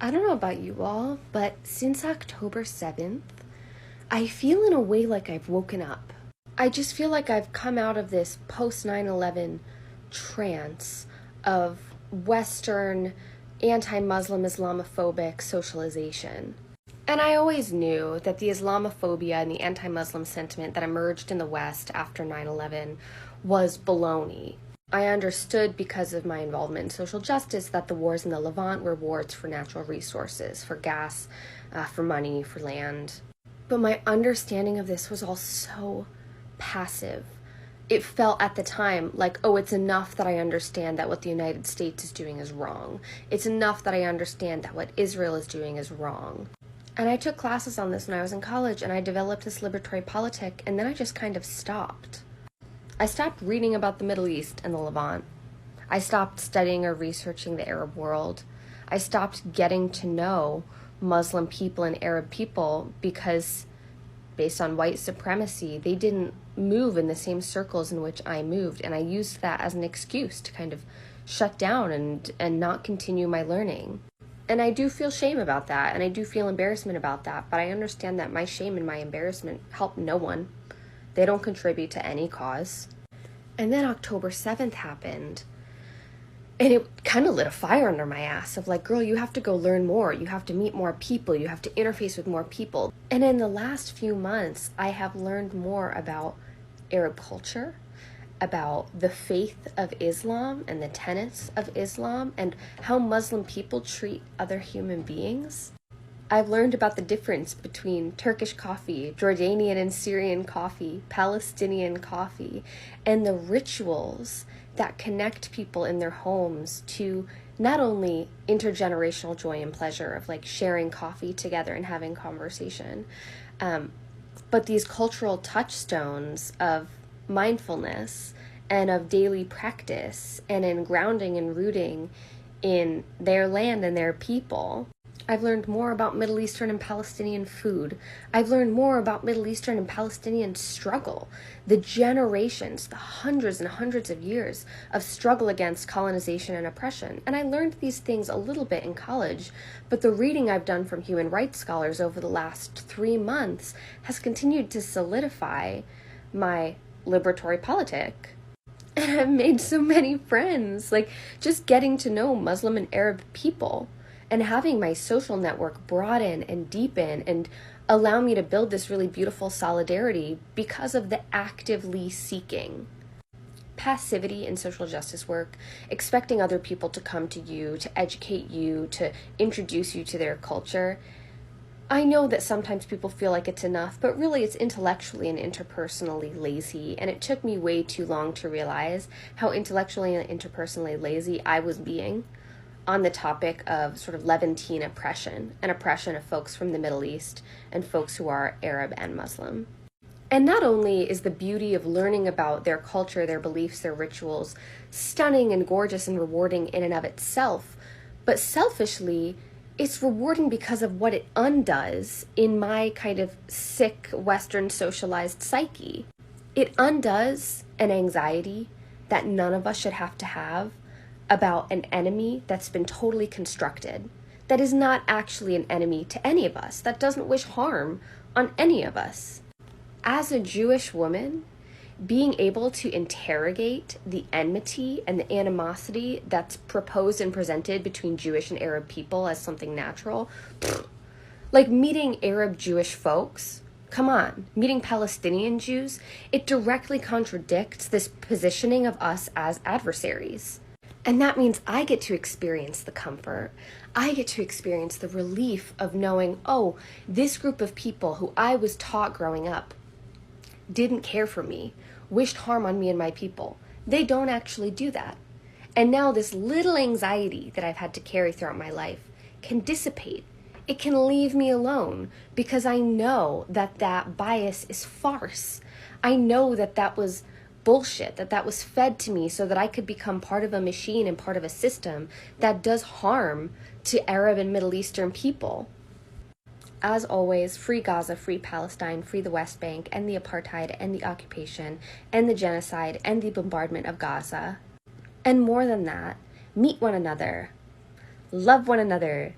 I don't know about you all, but since October 7th, I feel in a way like I've woken up. I just feel like I've come out of this post 9/11 trance of Western anti-Muslim Islamophobic socialization. And I always knew that the Islamophobia and the anti-Muslim sentiment that emerged in the West after 9/11 was baloney. I understood because of my involvement in social justice that the wars in the Levant were wars for natural resources, for gas, for money, for land. But my understanding of this was all so passive. It felt at the time like, oh, it's enough that I understand that what the United States is doing is wrong. It's enough that I understand that what Israel is doing is wrong. And I took classes on this when I was in college, and I developed this liberatory politic, and then I just kind of stopped. I stopped reading about the Middle East and the Levant. I stopped studying or researching the Arab world. I stopped getting to know Muslim people and Arab people because, based on white supremacy, they didn't move in the same circles in which I moved, and I used that as an excuse to kind of shut down and not continue my learning. And I do feel shame about that, and I do feel embarrassment about that, but I understand that my shame and my embarrassment help no one. They don't contribute to any cause. And then October 7th happened, and it kind of lit a fire under my ass of like, girl, you have to go learn more. You have to meet more people. You have to interface with more people. And in the last few months, I have learned more about Arab culture, about the faith of Islam and the tenets of Islam, and how Muslim people treat other human beings. I've learned about the difference between Turkish coffee, Jordanian and Syrian coffee, Palestinian coffee, and the rituals that connect people in their homes to not only intergenerational joy and pleasure of like sharing coffee together and having conversation, but these cultural touchstones of mindfulness and of daily practice and in grounding and rooting in their land and their people. I've learned more about Middle Eastern and Palestinian food. I've learned more about Middle Eastern and Palestinian struggle, the generations, the hundreds and hundreds of years of struggle against colonization and oppression. And I learned these things a little bit in college, but the reading I've done from human rights scholars over the last 3 months has continued to solidify my liberatory politic. And I've made so many friends, like just getting to know Muslim and Arab people, and having my social network broaden and deepen and allow me to build this really beautiful solidarity because of the actively seeking. Passivity in social justice work, expecting other people to come to you, to educate you, to introduce you to their culture. I know that sometimes people feel like it's enough, but really it's intellectually and interpersonally lazy, and it took me way too long to realize how intellectually and interpersonally lazy I was being on the topic of sort of Levantine oppression and oppression of folks from the Middle East and folks who are Arab and Muslim. And not only is the beauty of learning about their culture, their beliefs, their rituals stunning and gorgeous and rewarding in and of itself, but selfishly, it's rewarding because of what it undoes in my kind of sick Western socialized psyche. It undoes an anxiety that none of us should have to have about an enemy that's been totally constructed, that is not actually an enemy to any of us, that doesn't wish harm on any of us. As a Jewish woman, being able to interrogate the enmity and the animosity that's proposed and presented between Jewish and Arab people as something natural, like meeting Arab Jewish folks, come on, meeting Palestinian Jews, it directly contradicts this positioning of us as adversaries. And that means I get to experience the comfort. I get to experience the relief of knowing, oh, this group of people who I was taught growing up didn't care for me, wished harm on me and my people. They don't actually do that. And now this little anxiety that I've had to carry throughout my life can dissipate. It can leave me alone because I know that that bias is farce. I know that that was bullshit, that was fed to me so that I could become part of a machine and part of a system that does harm to Arab and Middle Eastern people. As always, free Gaza, free Palestine, free the West Bank, and the apartheid, and the occupation, and the genocide, and the bombardment of Gaza. And more than that, meet one another, love one another,